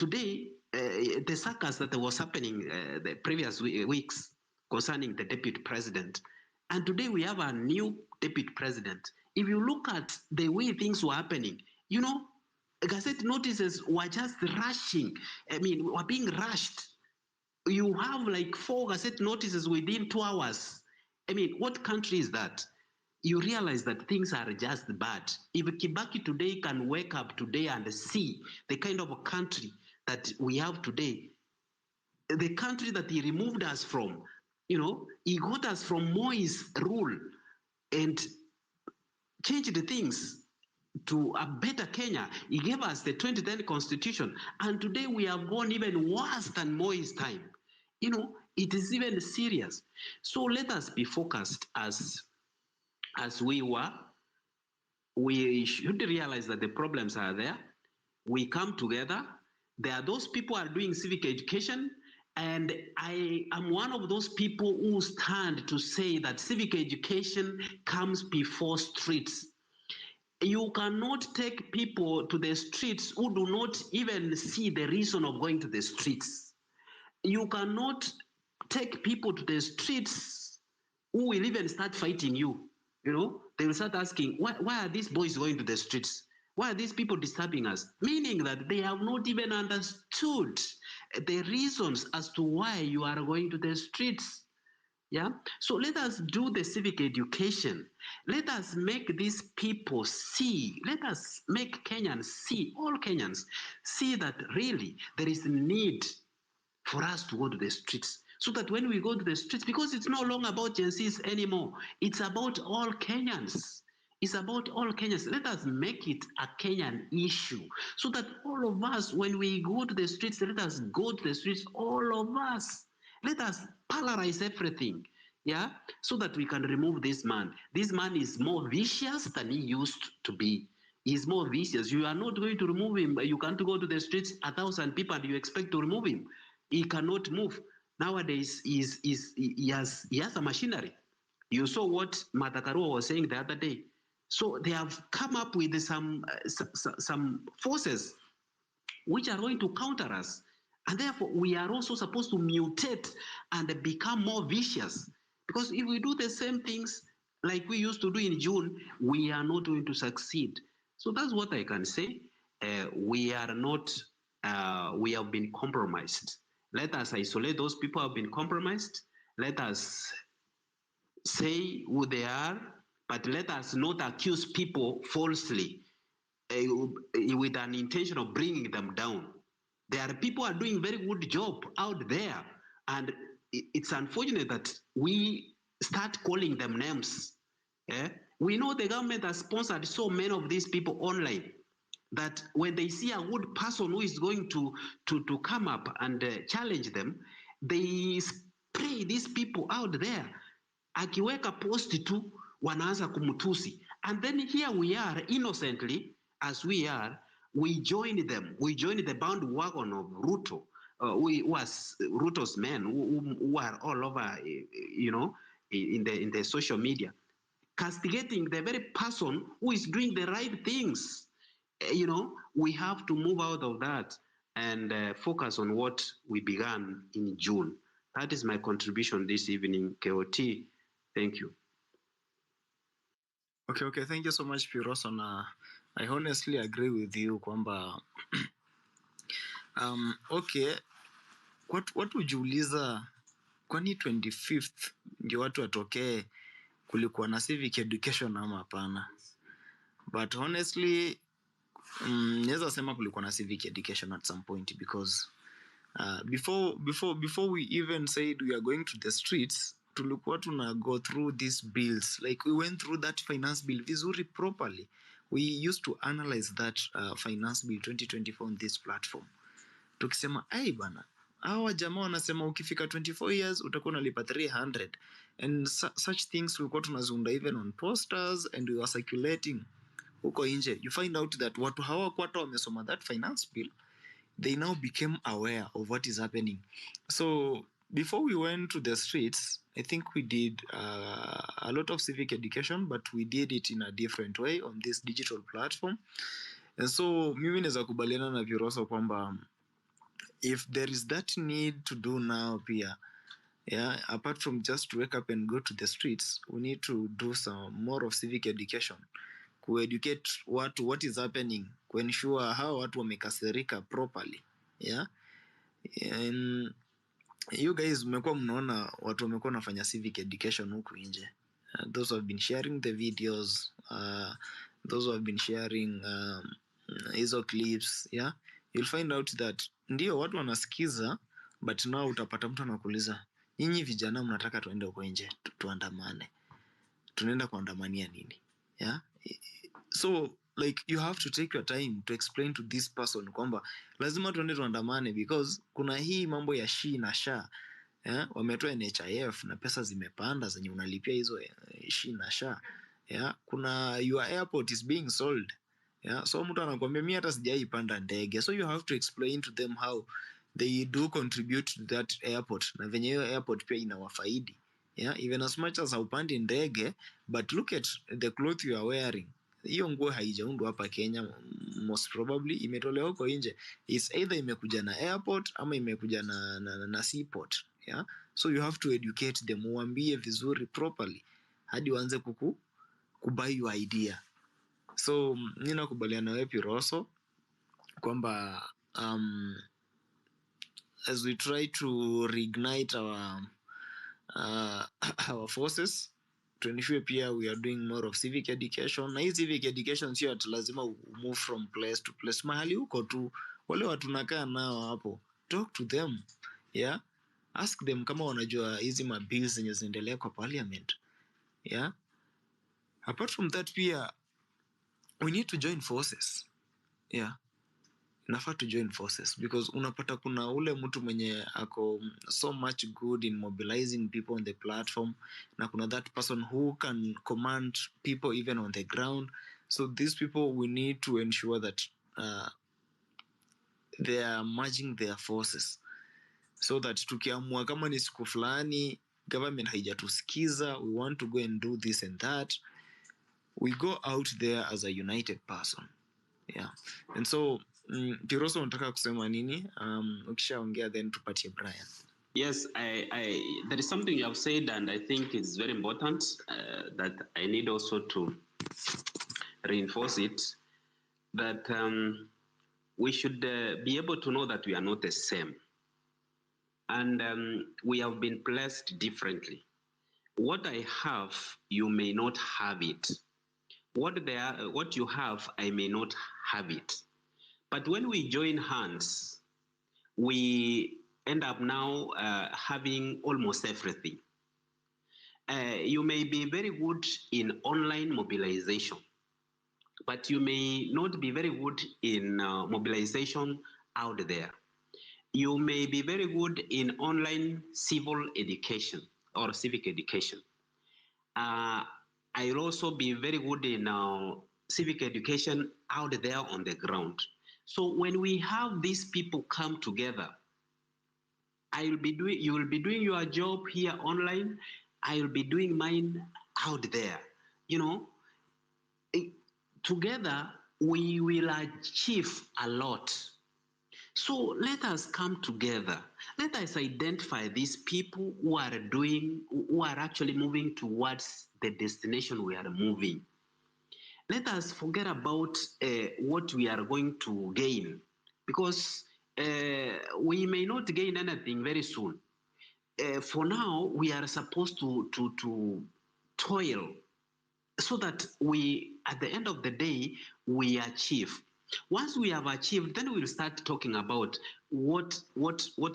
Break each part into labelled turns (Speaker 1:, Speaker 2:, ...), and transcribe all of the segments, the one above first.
Speaker 1: today, the circus that was happening the previous weeks concerning the deputy president, and today we have a new deputy president. If you look at the way things were happening, you know, gazette notices were just rushing. I mean, were being rushed. You have like 4 gazette notices within 2 hours. I mean, what country is that? You realize that things are just bad. If Kibaki today can wake up today and see the kind of a country that we have today, the country that he removed us from, you know, he got us from Moi's rule and changed the things to a better Kenya. He gave us the 2010 constitution, and today we have gone even worse than Moi's time. You know, it is even serious. So let us be focused as we were. We should realize that the problems are there. We come together. There are those people who are doing civic education, and I am one of those people who stand to say that civic education comes before streets. You cannot take people to the streets who do not even see the reason of going to the streets. You cannot take people to the streets who will even start fighting you. You know, they will start asking, why are these boys going to the streets? Why are these people disturbing us? Meaning that they have not even understood the reasons as to why you are going to the streets. Yeah. So let us do the civic education. Let us make these people see. Let us make Kenyans see, all Kenyans see that really there is a need for us to go to the streets. So that when we go to the streets, because it's no longer about Gen Zs anymore, it's about all Kenyans. It's about all Kenyans. Let us make it a Kenyan issue so that all of us, when we go to the streets, let us go to the streets, all of us. Let us polarize everything, yeah, so that we can remove this man. This man is more vicious than he used to be. He's more vicious. You are not going to remove him. You can't go to the streets, 1,000 people, and you expect to remove him. He cannot move. Nowadays, he has a machinery. You saw what Matakarua was saying the other day. So they have come up with some forces which are going to counter us. And therefore, we are also supposed to mutate and become more vicious. Because if we do the same things like we used to do in June, we are not going to succeed. So that's what I can say. We are not, we have been compromised. Let us isolate those people who have been compromised. Let us say who they are, but let us not accuse people falsely with an intention of bringing them down. There are people who are doing very good job out there, and it's unfortunate that we start calling them names. We know the government has sponsored so many of these people online that when they see a good person who is going to come up and challenge them, they spray these people out there. Akiweka post tu, wanaanza kumutusi. And then here we are, innocently, as we are, we join them. We join the bandwagon of Ruto, who was Ruto's men, who are all over, you know, in the social media, castigating the very person who is doing the right things. You know, we have to move out of that and focus on what we began in June. That is my contribution this evening, KOT. Thank you.
Speaker 2: Okay. Thank you so much, Pirosona. I honestly agree with you, kwamba okay, what ujiuliza, kwani 25th ndio watu watokee kulikuwa na civic education ama hapana? But honestly, naweza sema kulikuwa na civic education at some point, because before we even said we are going to the streets, tulikuwa tuna go through these bills. Like, we went through that finance bill vizuri properly. We used to analyze that finance bill 2024 on this platform. Tukisema, ai bana, hawa jamaa wanasema ukifika 24 years utakuwa unalipa 300, and such things tulikuwa tunazunda even on posters, and we were circulating huko nje. You find out that watu hawakuwa hata wamesoma that finance bill. They now became aware of what is happening. So before we went to the streets, I think we did a lot of civic education, but we did it in a different way on this digital platform. And so mimi naweza kubaliana na Viroso kwamba if there is that need to do now pia, yeah, apart from just wake up and go to the streets, we need to do some more of civic education, educate what is happening, ensure how watu wamekasirika properly, yeah. And you guys mmekuwa mnaona watu wamekuwa wanafanya civic education huku nje, those who have been sharing the videos, those who have been sharing hizo clips, yeah, you'll find out that ndio watu wanasikiza, but now utapata mtu anakuuliza, nyinyi vijana mnataka tuende huko nje tuandamane, tunaenda kuandamania nini? Yeah, so like you have to take your time to explain to this person kwamba lazima tuende tuandamane because kuna hii mambo ya shi na sha, yeah? Wametoa NHIF na pesa zimepanda zenye unalipia hizo shi na sha, yeah? Kuna your airport is being sold, yeah? So mtu anakuambia mimi hata sijaipanda ndege, so you have to explain to them how they do contribute to that airport na venye hiyo airport pia inawafaidi, yeah? Even as much as haupandi ndege, but look at the cloth you are wearing. Hiyo nguo haijaundwa hapa Kenya, most probably imetolewa huko nje. It's either imekuja na airport ama imekuja na seaport, yeah? So you have to educate them, uambie vizuri properly hadi waanze kubuy your idea. So ninakubaliana wewe Piroso kwamba as we try to reignite our forces, to ensure pia we are doing more of civic education. Na hii civic education sio ati lazima move from place to place, mahali huko tu wale watu nakaa nao hapo, talk to them, yeah, ask them kama wanajua hizi mabills zenye zinaendelea kwa parliament, yeah. Apart from that pia we need to join forces, yeah, nafaa to join forces because unapata kuna ule mtu mwenye ako so much good in mobilizing people on the platform, na kuna that person who can command people even on the ground. So these people, we need to ensure that they are merging their forces so that tukiamua kama ni siku fulani government haijatusikiza, we want to go and do this and that, we go out there as a united person, yeah. And so Piroso unataka kusema nini? Ukishaongea then tupatie Brian.
Speaker 1: Yes, there is something you have said and I think it's very important that I need also to reinforce it, that we should be able to know that we are not the same, and we have been blessed differently. What I have, you may not have it. What you have, I may not have it. But when we join hands, we end up now having almost everything. You may be very good in online mobilization, but you may not be very good in mobilization out there. You may be very good in online civil education or civic education. I'll also be very good in civic education out there on the ground. So when we have these people come together, you will be doing your job here online, I will be doing mine out there. You know, together we will achieve a lot. So let us come together. Let us identify these people who are actually moving towards the destination we are moving. Let us forget about what we are going to gain, because we may not gain anything very soon. For now, we are supposed to toil so that we, at the end of the day, we achieve. Once we have achieved, then we'll start talking about what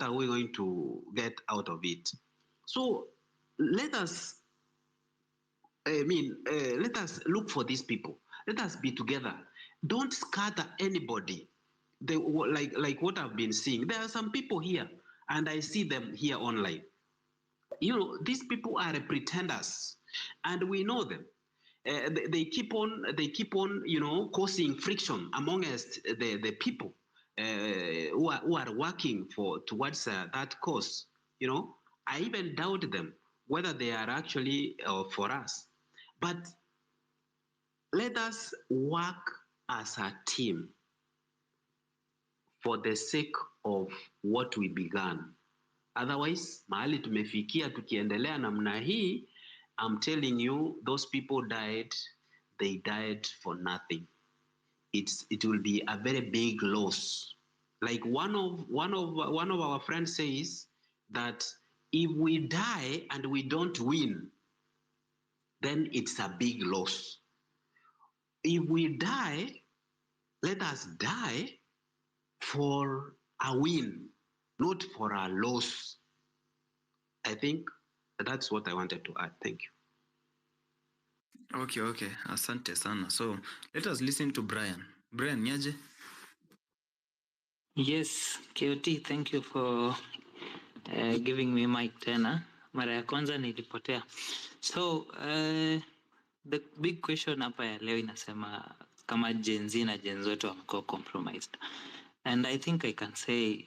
Speaker 1: are we going to get out of it. So let us, let us look for these people. Let us be together. Don't scatter anybody. Like what I've been seeing. There are some people here, and I see them here online. You know, these people are pretenders, and we know them. They keep on, you know, causing friction amongst the people who are working towards that cause. You know, I even doubt them whether they are actually for us. But let us work as a team for the sake of what we began. Otherwise, mahali tumefikia tukiendelea namna hii, I'm telling you, those people died, they died for nothing. It will be a very big loss. Like one of our friends says that if we die and we don't win, then it's a big loss. If we die, let us die for a win, not for a loss. I think that's what I wanted to add. Thank you.
Speaker 2: Okay. Asante sana. So let us listen to Brian. Brian, niaje?
Speaker 3: Yes, KOT, thank you for giving me mic tena. Mara ya kwanza nilipotea. So the big question hapa ya leo inasema kama Gen Z na Gen Z wote wamekuwa compromised. And I think I can say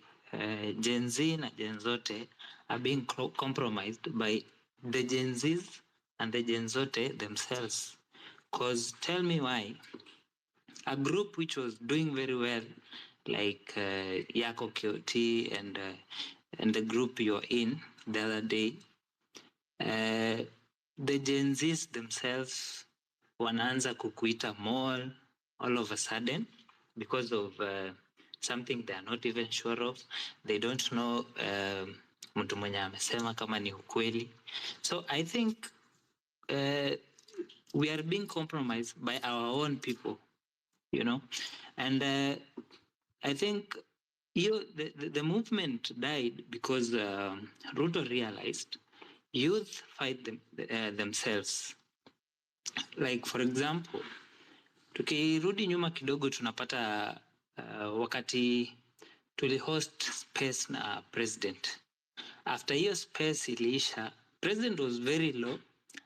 Speaker 3: Gen Z na Gen zote are being compromised by the Gen Zs and the Gen zote themselves. Because tell me why. A group which was doing very well, like Yako KOT and the group you're in the other day, the Gen Zs themselves wanaanza kukuita mall all of a sudden because of something they are not even sure of. They don't know mtu mwenye amesema kama ni ukweli. So I think we are being compromised by our own people, you know. And I think the movement died because Ruto realized youth fight themselves. Like for example, tukirudi nyuma kidogo tunapata wakati tulihost space na president. After hiyo space iliisha, president was very low.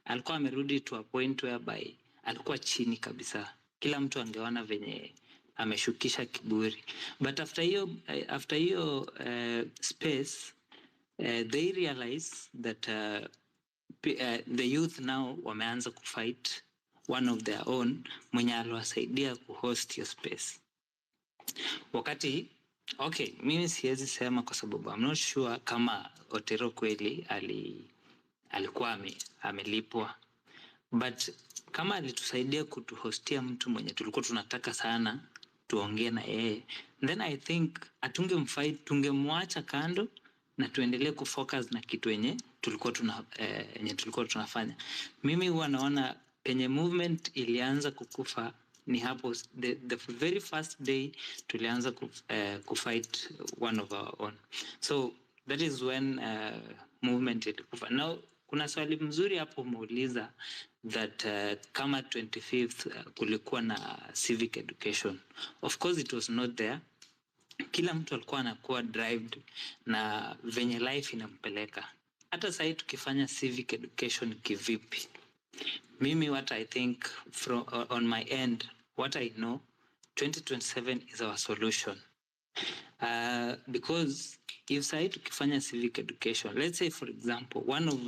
Speaker 3: Alikuwa amerudi to a point whereby alikuwa chini kabisa. Kila mtu angeona venye ameshukisha kiburi. But after hiyo space, they realize that the youth now wameanza kufight one of their own mwenye aliwasaidia kuhost your space. Wakati, okay, mimi siwezi sema kwa sababu I'm not sure kama Otero kweli alikuwa amelipwa. But kama alitusaidia kutuhostia mtu mwenye tulikuwa tunataka sana tuongee na yeye, then I think atungemfight, tungemwacha kando na tuendelee kufocus na kitu yenye tulikuwa tunafanya. Mimi huwa naona penye movement ilianza kukufa ni hapo the very first day tulianza kufight one of our own. So that is when movement ilikufa. Now kuna swali mzuri hapo umeuliza that kama 25th kulikuwa na civic education. Of course it was not there. Kila mtu alikuwa anakuwa drived na venye life inampeleka. Hata sasa tukifanya civic education kivipi? Mimi what I think from on my end, what I know, 2027 is our solution. Because if sasa tukifanya civic education, let's say for example, one of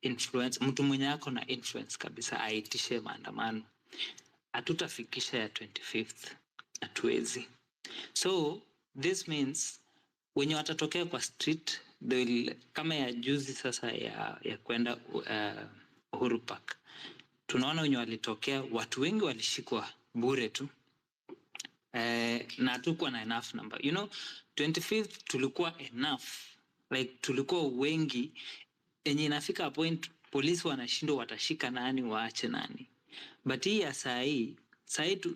Speaker 3: influence, mtu mwenye ako na influence kabisa aitishe maandamano, hatutafikisha ya 25th, hatuwezi. So this means wenye watatokea kwa street, kama ya juzi sasa ya kwenda Uhuru Park, tunaona wenye walitokea, watu wengi walishikwa bure tu, na hatukuwa na enough number. You know, 25th tulikuwa enough, like tulikuwa wengi, enye inafika point polisi wanashindwa watashika nani waache nani. But hii ya saa hii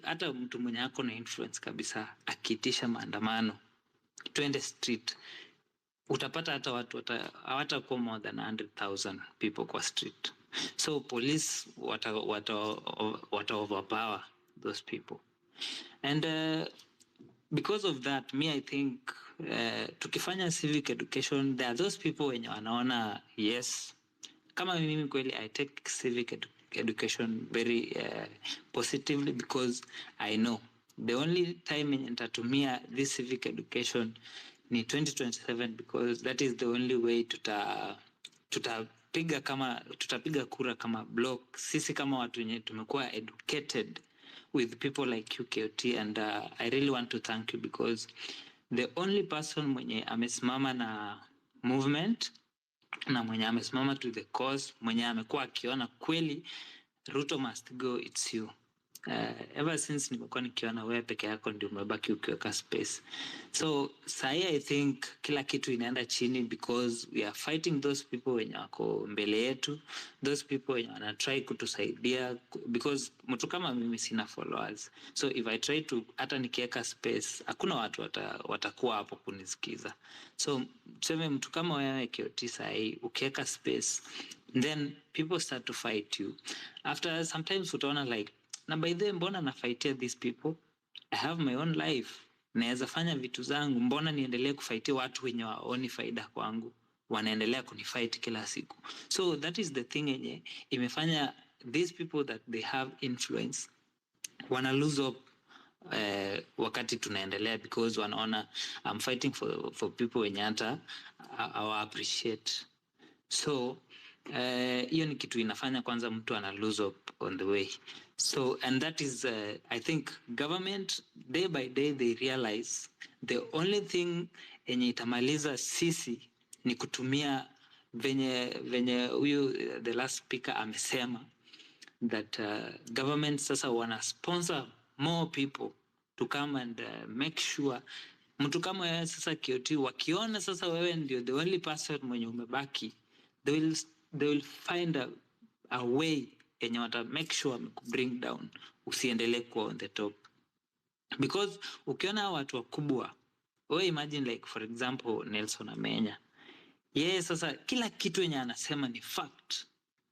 Speaker 3: hata mtu mwenye ako na influence kabisa akiitisha maandamano, twende street, utapata hata watu hawatakuwa more than 100,000 people kwa street. So police wata overpower those people. And because of that, me I think tukifanya civic education, there are those people wenye wanaona yes, kama mimi kweli I take civic education very positively, because I know the only time nitatumia this civic education ni 2027, because that is the only way tutapiga kura kama block, sisi kama watu wenye tumekuwa educated with people like you KOT. And I really want to thank you, because the only person mwenye amesimama na movement na mwenye amesimama to the cause, mwenye amekuwa akiona kweli Ruto must go, it's you. Ever since nimekuwa nikiona wewe peke yako ndio umebaki ukiweka space. So sahi I think kila kitu inaenda chini because we are fighting those people wenye wako mbele yetu, those people wenye wana try kutusaidia, because mtu kama mimi sina followers. So if I try to hata nikiweka space, hakuna watu watakuwa hapo kunisikiza. So tuseme mtu kama wewe Kioti sahi ukiweka space, then people start to fight you. After sometimes utaona like, na by the way, mbona nafaitia these people? I have my own life. Naweza fanya vitu zangu, mbona niendelee kufaitia watu wenye waoni faida kwangu? Wanaendelea kunifight kila siku. So that is the thing yenye imefanya these people that they have influence wana lose up wakati tunaendelea, because wanaona I'm fighting for people wenye hata I appreciate. So hiyo ni kitu inafanya kwanza mtu ana lose up on the way. So and that is I think government day by day they realize the only thing yenye itamaliza sisi ni kutumia venye huyu the last speaker amesema that government sasa wana sponsor more people to come and make sure mtu kama wewe sasa Kioti wakiona sasa wewe ndio the only person mwenye umebaki, they will find a way yenye wata make sure bring down, usiendelee kuwa on the top. Because ukiona watu wakubwa, wewe imagine like for example Nelson Amenya, yeye sasa kila kitu yenye anasema ni fact,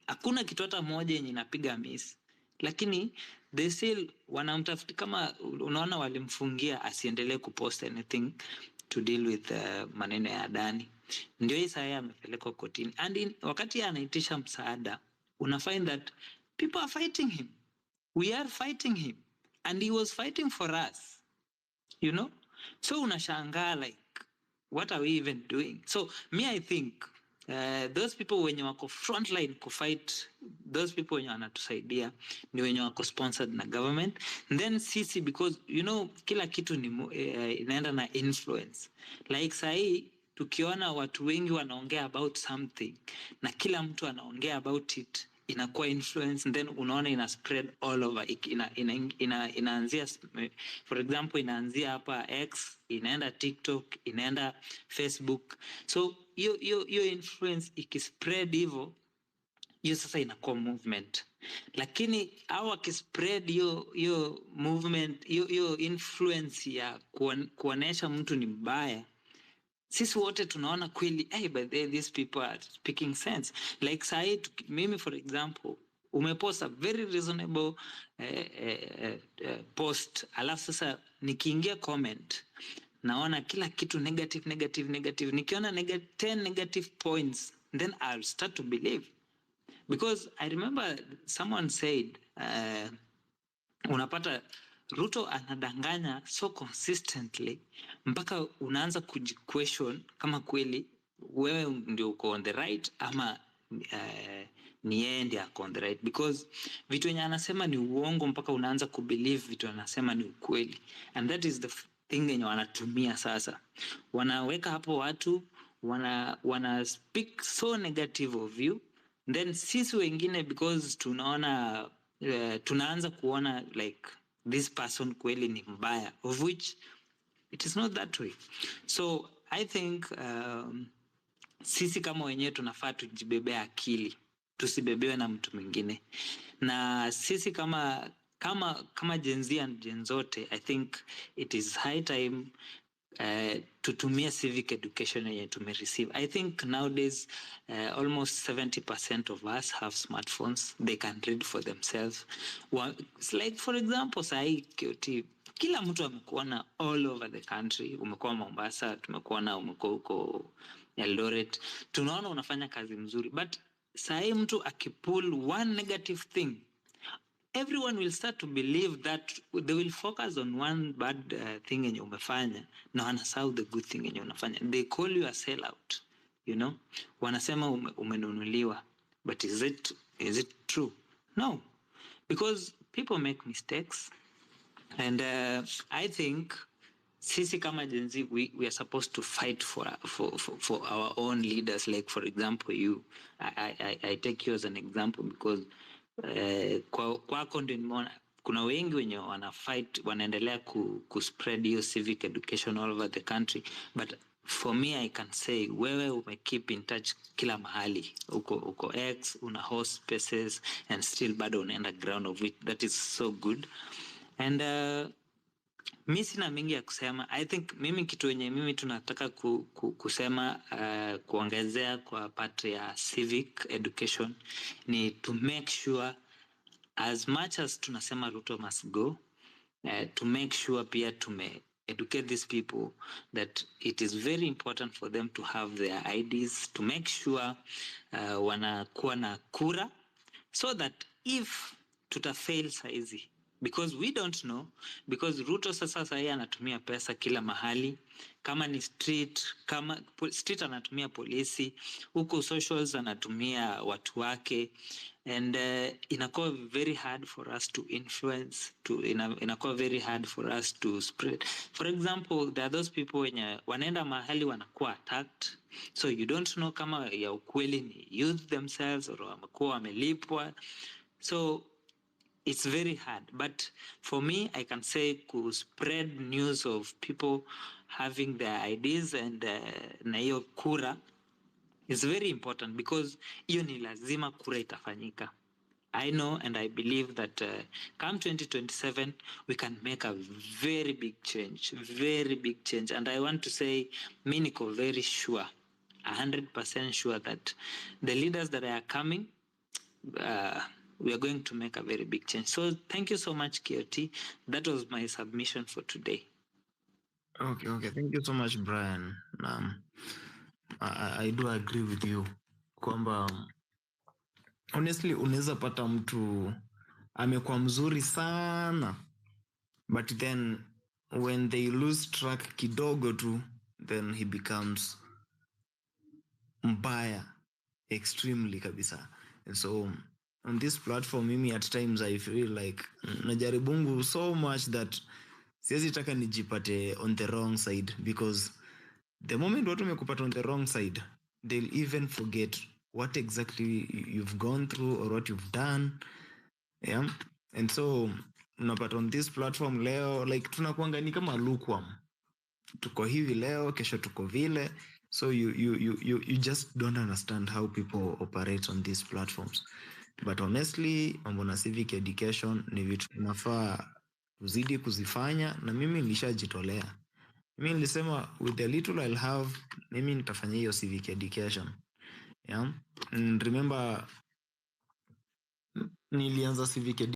Speaker 3: hakuna kitu hata moja yenye inapiga miss, lakini they still wanamtafuta. Kama unaona walimfungia asiendelee kupost anything to deal with maneno ya Adani, ndio hii saa amepelekwa kotini, and wakati anaitisha msaada una find that people are fighting him, we are fighting him, and he was fighting for us, you know. So unashangaa like what are we even doing? So me I think those people wenye wako frontline kufight, those people wenye wanatusaidia ni wenye wako sponsored na government. And then sisi, because you know kila kitu ni inaenda na influence. Like sahi tukiona watu wengi wanaongea about something na kila mtu anaongea about it, inakuwa influence, and then unaona ina spread all over. Inaanzia for example inaanzia hapa X, inaenda TikTok, inaenda Facebook. So hiyo influence ikispread hivyo, hiyo sasa inakuwa movement. Lakini au akispread hiyo movement, hiyo influence ya kuonesha mtu ni mbaya, sisi wote tunaona kweli but these people are speaking sense. Like sahi mimi for example umepost a very reasonable post, alafu sasa nikiingia comment naona kila kitu negative. Nikiona 10 negative points, then I'll start to believe. Because I remember someone said unapata Ruto anadanganya so consistently mpaka unaanza kujiquestion kama kweli wewe ndio uko on the right ama ni yeye ndiye ako on the right, because vitu yenye anasema ni uongo mpaka unaanza kubelieve vitu anasema ni ukweli. And that is the thing yenye wanatumia sasa, wanaweka hapo watu wana speak so negative of you, then sisi wengine because tunaona tunaanza kuona like this person kweli ni mbaya, of which it is not that way. So I think sisi kama wenyewe tunafaa tujibebe akili, tusibebewe na mtu mwingine. Na sisi kama Genz and Genzote, I think it is high time tutumia civic education yenye tumereceive. I think nowadays almost 70% of us have smartphones. They can read for themselves. It's like for example sahi Kioti, kila mtu amekuona all over the country. Umekuwa Mombasa, tumekuona umekuwa huko Eldoret, tunaona unafanya kazi mzuri, but sahi mtu akipull one negative thing, everyone will start to believe that they will focus on one bad thing yenye umefanya na wanasahau the good thing yenye unafanya. They call you a sellout, you know. Wanasema umenunuliwa, but is it true? No, because people make mistakes, and I think sisi kama Genz, we are supposed to fight for our own leaders. Like for example, I take you as an example because kwako ndio nimeona kuna wengi wenye wana fight, wanaendelea ku spread hiyo civic education all over the country, but for me I can say wewe umekeep in touch kila mahali, uko X, una host spaces and still bado unaenda ground of it. That is so good. And mi sina mingi ya kusema. I think mimi kitu wenye mimi tunataka kusema kuongezea kwa part ya civic education ni to make sure as much as tunasema Ruto must go, to make sure pia educate these people that it is very important for them to have their IDs, to make sure wanakuwa na kura, so that if tutafail saizi, because we don't know, because Ruto sasa sahi anatumia pesa kila mahali, kama ni street anatumia polisi, huko socials anatumia watu wake, and inakuwa very hard for us to influence, inakuwa very hard for us to spread. For example, there are those people wenye wanaenda mahali wanakuwa attacked, so you don't know kama ya ukweli ni youth themselves or wamekuwa wamelipwa, so it's very hard. But for me, I can say to spread news of people having their ideas and na hiyo kura is very important, because hiyo ni lazima kura itafanyika. I know and I believe that come 2027, we can make a very big change. And I want to say, mi niko very sure, 100% sure that the leaders that are coming, we are going to make a very big change. So thank you so much, KOT. That was my submission for today.
Speaker 2: Okay. Thank you so much, Brian. I do agree with you. Kwamba honestly unaweza pata mtu amekuwa mzuri sana, but then when they lose track kidogo tu, then he becomes mbaya extremely kabisa. And so on this platform, mimi at times I feel like najaribungu so much that siwezi taka nijipate on the wrong side, because the moment watu wamekupata on the wrong side, they'll even forget what exactly you've gone through or what you've done. Yeah. And so unapata on this platform leo, like tunakuanga ni kama lukewarm, tuko hivi leo, kesho tuko vile. So you just don't understand how people operate on these platforms. But honestly, mambo na civic education ni vitu tunafaa uzidi kuzifanya, na mimi nilishajitolea. Mimi nilisema with the little I'll have, mimi nitafanya hiyo civic education. Yeah. And remember, nilianza civic education